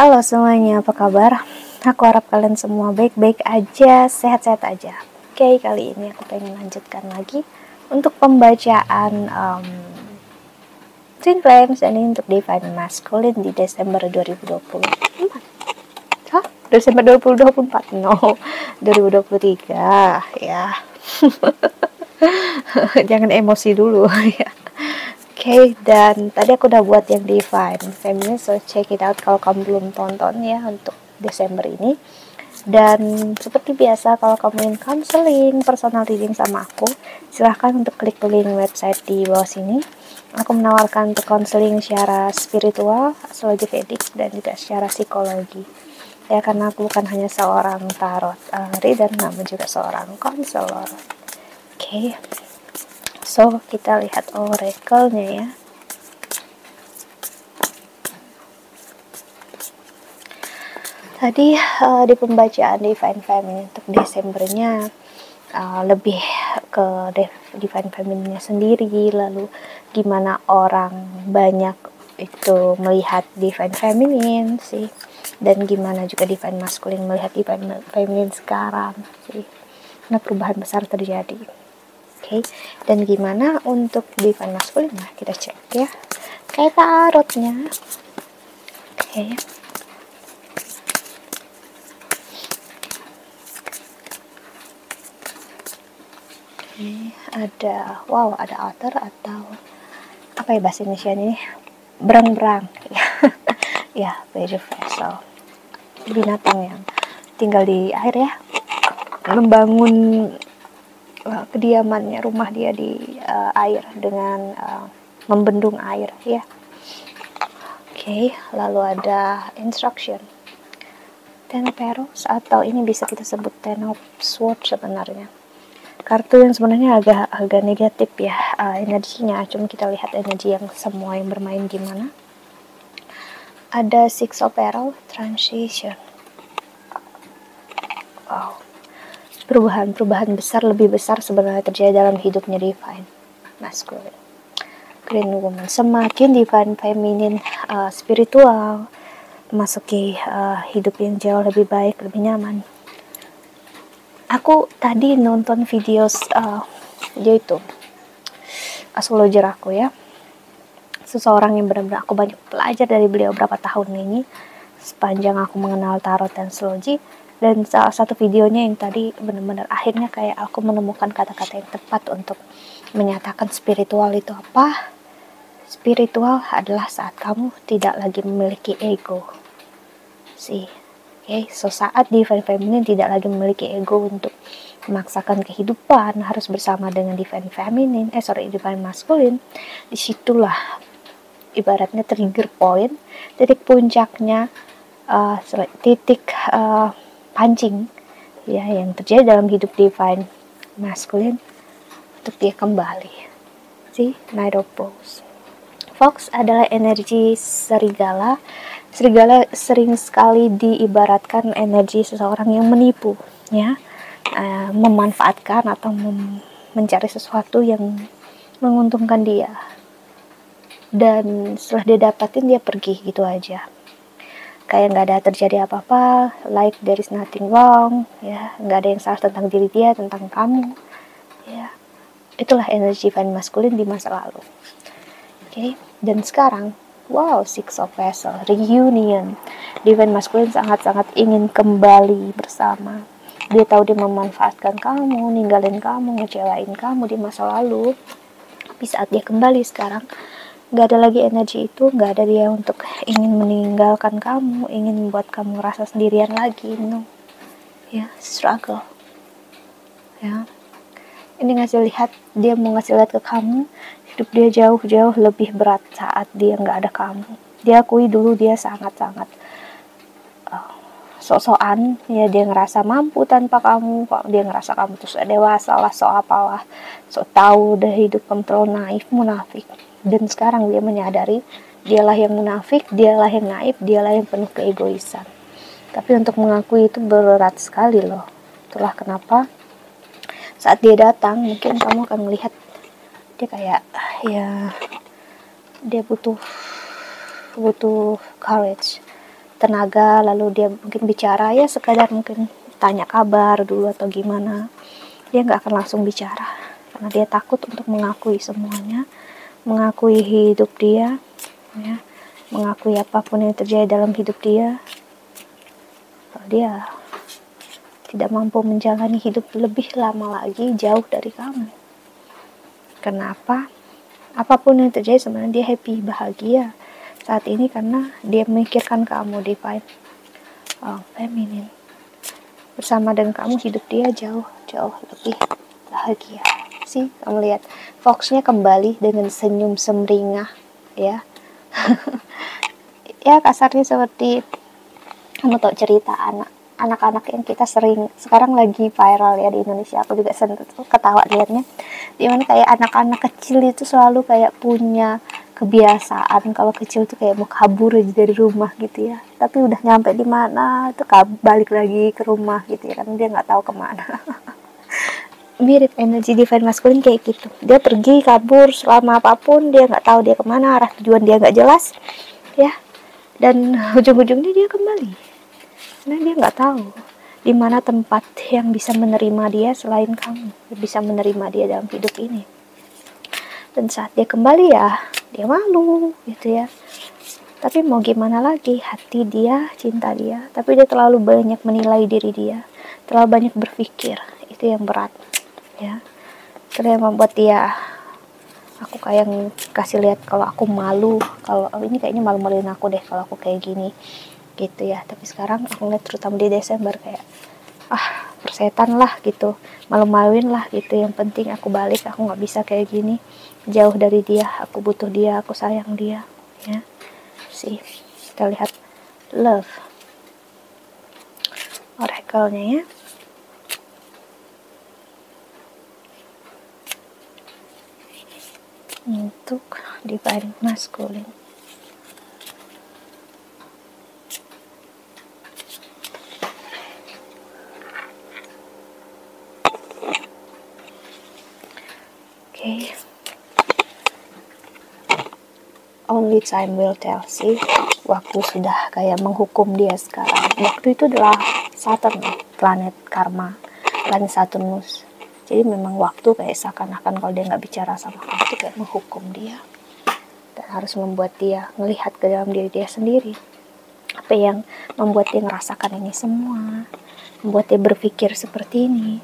Halo semuanya, apa kabar? Aku harap kalian semua baik-baik aja, sehat-sehat aja. Oke, kali ini aku pengen lanjutkan lagi untuk pembacaan Twin Flames ini untuk Divine Masculine di Desember 2024. Hah? Desember 2024? No, 2023 ya. Jangan emosi dulu ya. Oke, dan tadi aku udah buat yang Divine Feminine, so check it out kalau kamu belum tonton ya untuk Desember ini. Dan seperti biasa, kalau kamu ingin counseling, personal reading sama aku, silahkan untuk klik link website di bawah sini. Aku menawarkan untuk counseling secara spiritual, astrologi Vedic, dan juga secara psikologi. Ya, karena aku bukan hanya seorang tarot reader, namun juga seorang konselor. Oke. So, kita lihat oracle-nya ya. Tadi di pembacaan Divine Feminine untuk Desembernya lebih ke Divine Feminine-nya sendiri, lalu gimana orang banyak itu melihat Divine Feminine sih, dan gimana juga Divine Masculine melihat Divine Feminine sekarang sih. Nah, perubahan besar terjadi. Oke, dan gimana untuk Divine Masculine? Nah, kita cek ya. Kayak tarotnya. Oke. Ada altar atau apa ya bahasa Indonesia ini, berang-berang ya, page of vessel, binatang yang tinggal di air ya, membangun kediamannya, rumah dia di air dengan membendung air ya. Oke, lalu ada instruction, Ten of Arrows, atau ini bisa kita sebut Ten of Swords sebenarnya. Kartu yang sebenarnya agak negatif ya energinya, cuma kita lihat energi yang semua yang bermain gimana. Ada Six of Arrows, Transition. Wow, perubahan besar, lebih besar sebenarnya terjadi dalam hidupnya Divine Masculine. Green Woman, semakin Divine Feminine spiritual, masuki hidup yang jauh lebih baik, lebih nyaman. Aku tadi nonton video yaitu astrologer aku ya, seseorang yang benar-benar aku banyak belajar dari beliau berapa tahun ini sepanjang aku mengenal tarot dan astrologi. Dan salah satu videonya yang tadi benar-benar akhirnya kayak aku menemukan kata-kata yang tepat untuk menyatakan spiritual itu apa. Spiritual adalah saat kamu tidak lagi memiliki ego sih. Okay, so saat Divine Feminine tidak lagi memiliki ego untuk memaksakan kehidupan harus bersama dengan Divine Masculine, disitulah ibaratnya trigger point, titik puncaknya, titik pancing ya yang terjadi dalam hidup Divine Masculine untuk dia kembali. See, Knight of Bowls. Fox adalah energi serigala. Serigala sering sekali diibaratkan energi seseorang yang menipu ya, memanfaatkan atau mencari sesuatu yang menguntungkan dia, dan setelah dia dapatin dia pergi gitu aja, kayak nggak ada terjadi apa-apa, like there is nothing wrong ya, nggak ada yang salah tentang diri dia, tentang kamu ya. Itulah energi Divine Masculine di masa lalu. Oke, dan sekarang wow, Six of Vessels, reunion. Divine Masculine sangat-sangat ingin kembali bersama. Dia tahu dia memanfaatkan kamu, ninggalin kamu, ngecewain kamu di masa lalu. Tapi saat dia kembali sekarang, gak ada lagi energi itu, gak ada dia untuk ingin meninggalkan kamu, ingin membuat kamu merasa sendirian lagi. No, ya, struggle. Ya, ini dia mau ngasih lihat ke kamu, hidup dia jauh-jauh lebih berat saat dia nggak ada kamu. Dia akui dulu dia sangat-sangat sok-sokan ya, dia ngerasa mampu tanpa kamu, dia ngerasa kamu tuh dewasa lah, sok apalah, sok tahu udah hidup kamu terlalu naif, munafik. Dan sekarang dia menyadari dialah yang munafik, dialah yang naif, dialah yang penuh keegoisan. Tapi untuk mengakui itu berat sekali loh. Itulah kenapa saat dia datang mungkin kamu akan melihat dia kayak ya, dia butuh courage, tenaga, lalu dia mungkin bicara ya sekadar mungkin tanya kabar dulu atau gimana. Dia nggak akan langsung bicara karena dia takut untuk mengakui semuanya, mengakui hidup dia, ya, mengakui apapun yang terjadi dalam hidup dia. Kalau dia tidak mampu menjalani hidup lebih lama lagi jauh dari kamu. Kenapa? Apapun yang terjadi sebenarnya dia happy, bahagia saat ini karena dia memikirkan kamu, divine feminine. Bersama dengan kamu hidup dia jauh lebih bahagia. Sih, kamu lihat Foxnya kembali dengan senyum semringah, ya. Ya kasarnya seperti kamu tahu cerita anak-anak yang kita sering sekarang lagi viral ya di Indonesia. Aku juga sering ketawa liatnya. Dimana kayak anak-anak kecil itu selalu kayak punya kebiasaan kalau kecil tuh kayak mau kabur aja dari rumah gitu ya. Tapi udah nyampe di mana tuh balik lagi ke rumah gitu ya, karena dia nggak tahu kemana. Mirip energi divine masculine kayak gitu. Dia pergi kabur selama apapun, dia nggak tahu dia kemana, arah tujuan dia nggak jelas, ya. Dan ujung-ujungnya dia kembali. Karena dia nggak tahu di mana tempat yang bisa menerima dia selain kamu, bisa menerima dia dalam hidup ini. Dan saat dia kembali ya, dia malu gitu ya. Tapi mau gimana lagi, hati dia, cinta dia. Tapi dia terlalu banyak menilai diri dia, terlalu banyak berpikir. Itu yang berat, ya. Karena yang membuat dia, aku kayak kasih lihat kalau aku malu, kalau ini kayaknya malu-maluin aku deh kalau aku kayak gini, gitu ya. Tapi sekarang aku lihat terutama di Desember kayak, persetan lah gitu, malu-maluin lah gitu. Yang penting aku balik, aku nggak bisa kayak gini, jauh dari dia, aku butuh dia, aku sayang dia, ya. Sih, kita lihat love oracle-nya ya. Untuk divine masculine. Okay. Only time will tell. Sih, waktu sudah kayak menghukum dia sekarang. Waktu itu adalah Saturn, planet karma, planet Saturnus. Jadi memang waktu kayak seakan-akan kalau dia nggak bicara sama kamu itu kayak menghukum dia. Dan harus membuat dia melihat ke dalam diri dia sendiri. Apa yang membuat dia merasakan ini semua. Membuat dia berpikir seperti ini.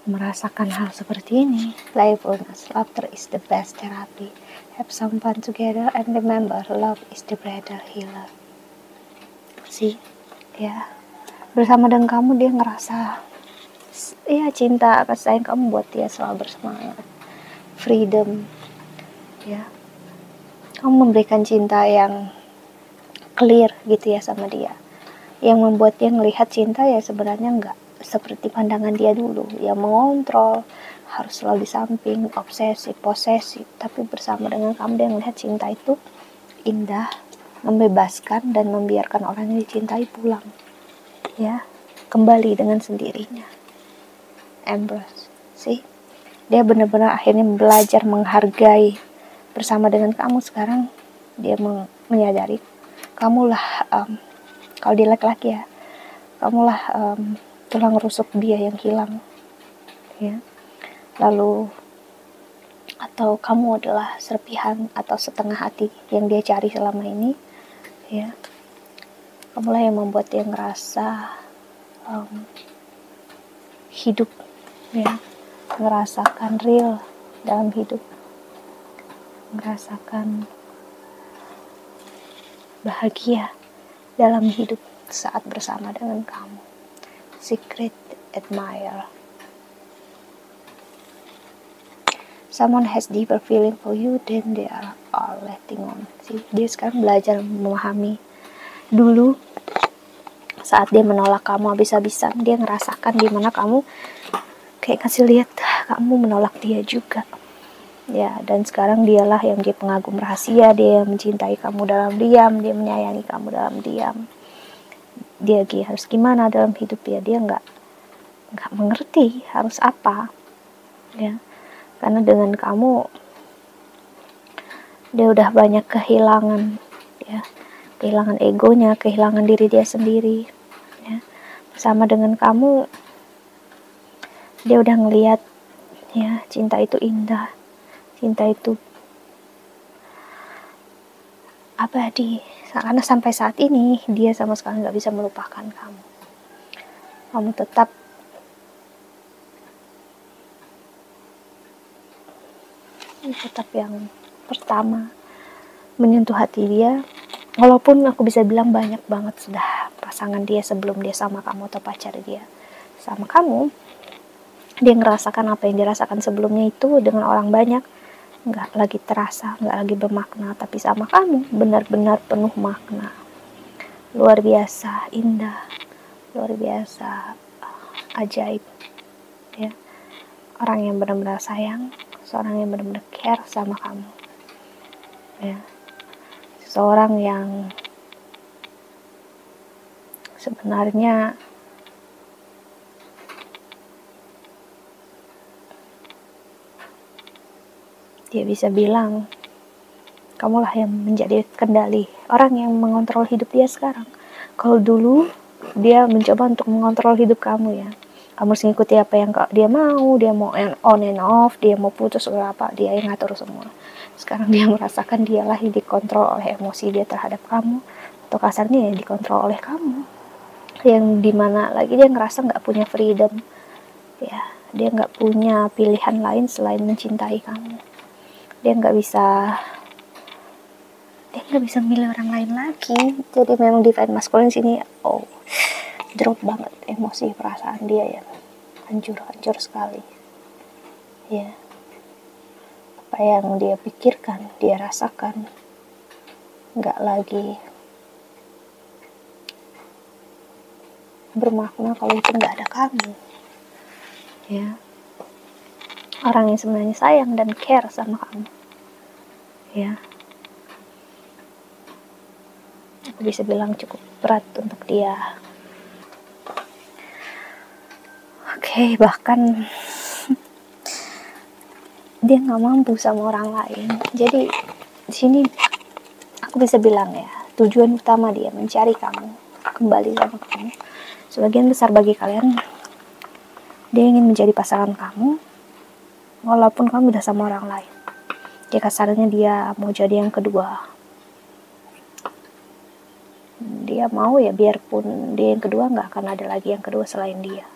Merasakan hal seperti ini. Playfulness, laughter is the best therapy. Have some fun together and remember, love is the better healer. See, ya. Bersama dengan kamu dia ngerasa ya cinta, kasih sayang kamu buat dia selalu bersemangat. Freedom, ya. Kamu memberikan cinta yang clear gitu ya sama dia. Yang membuat dia ngelihat cinta ya sebenarnya enggak seperti pandangan dia dulu, yang mengontrol, harus selalu di samping, obsesif, posesif. Tapi bersama dengan kamu dia melihat cinta itu indah, membebaskan dan membiarkan orang yang dicintai pulang, ya, kembali dengan sendirinya. Embrace, sih, dia benar-benar akhirnya belajar menghargai. Bersama dengan kamu sekarang dia menyadari kamulah kalau dia laki-laki ya, kamulah tulang rusuk dia yang hilang, ya. Lalu atau kamu adalah serpihan atau setengah hati yang dia cari selama ini, ya. Kamulah yang membuat dia ngerasa hidup, ya, ngerasakan real dalam hidup, ngerasakan bahagia dalam hidup saat bersama dengan kamu. Secret admirer. Someone has deeper feeling for you than they are letting on. See, dia sekarang belajar memahami. Dulu saat dia menolak kamu habis-habisan, dia ngerasakan gimana kamu kayak kasih lihat kamu menolak dia juga, ya. Dan sekarang dialah yang dia pengagum rahasia, dia yang mencintai kamu dalam diam, dia menyayangi kamu dalam diam. Dia harus gimana dalam hidup dia nggak mengerti harus apa, ya. Karena dengan kamu dia udah banyak kehilangan, ya, kehilangan egonya, kehilangan diri dia sendiri. Ya. Sama dengan kamu, dia udah ngelihat ya cinta itu indah, cinta itu abadi. Karena sampai saat ini dia sama sekali nggak bisa melupakan kamu. Kamu tetap yang pertama menyentuh hati dia. Walaupun aku bisa bilang banyak banget sudah pasangan dia sebelum dia sama kamu atau pacar dia sama kamu, dia ngerasakan apa yang dirasakan sebelumnya itu dengan orang banyak nggak lagi terasa, nggak lagi bermakna. Tapi sama kamu benar-benar penuh makna, luar biasa indah, luar biasa ajaib ya. Orang yang benar-benar sayang, seorang yang benar-benar care sama kamu ya. Seseorang yang sebenarnya dia bisa bilang kamulah yang menjadi kendali, orang yang mengontrol hidup dia sekarang. Kalau dulu dia mencoba untuk mengontrol hidup kamu ya, kamu harus ngikuti apa yang dia mau, dia mau on and off, dia mau putus atau apa, dia yang ngatur semua. Sekarang dia merasakan dialah yang dikontrol oleh emosi dia terhadap kamu, atau kasarnya ya dikontrol oleh kamu, yang dimana lagi dia ngerasa nggak punya freedom ya, dia nggak punya pilihan lain selain mencintai kamu. Dia nggak bisa milih orang lain lagi. Jadi memang divine masculine sini drop banget emosi perasaan dia ya, hancur sekali ya. Apa yang dia pikirkan, dia rasakan nggak lagi bermakna kalau itu nggak ada kamu ya. Orang yang sebenarnya sayang dan care sama kamu ya, aku bisa bilang cukup berat untuk dia. Bahkan dia nggak mampu sama orang lain. Jadi di sini aku bisa bilang ya, tujuan utama dia mencari kamu, kembali sama kamu. Sebagian besar bagi kalian, dia ingin menjadi pasangan kamu, walaupun kamu udah sama orang lain. Dia kasarnya dia mau jadi yang kedua. Dia mau ya biarpun dia yang kedua, nggak akan ada lagi yang kedua selain dia.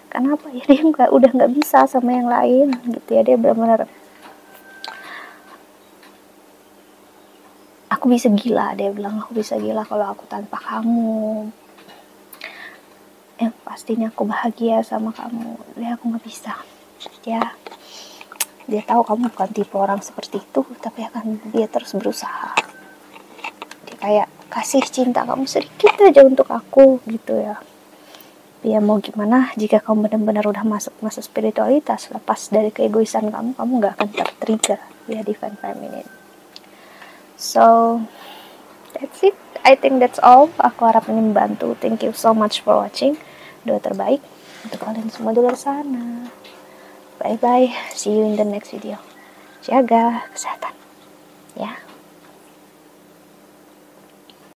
Kenapa ya, dia udah nggak bisa sama yang lain gitu ya. Dia benar-benar, aku bisa gila, dia bilang aku bisa gila kalau aku tanpa kamu, pastinya aku bahagia sama kamu. Dia aku nggak bisa ya. Dia tahu kamu bukan tipe orang seperti itu, tapi dia terus berusaha. Dia kayak kasih cinta kamu sedikit aja untuk aku gitu ya. Ya mau gimana, jika kamu benar-benar udah masuk masa spiritualitas, lepas dari keegoisan kamu gak akan tertrigger ya divine feminine. So that's it, I think that's all. Aku harap ini membantu. Thank you so much for watching. Doa terbaik untuk kalian semua di luar sana. Bye bye, see you in the next video. Jaga kesehatan ya.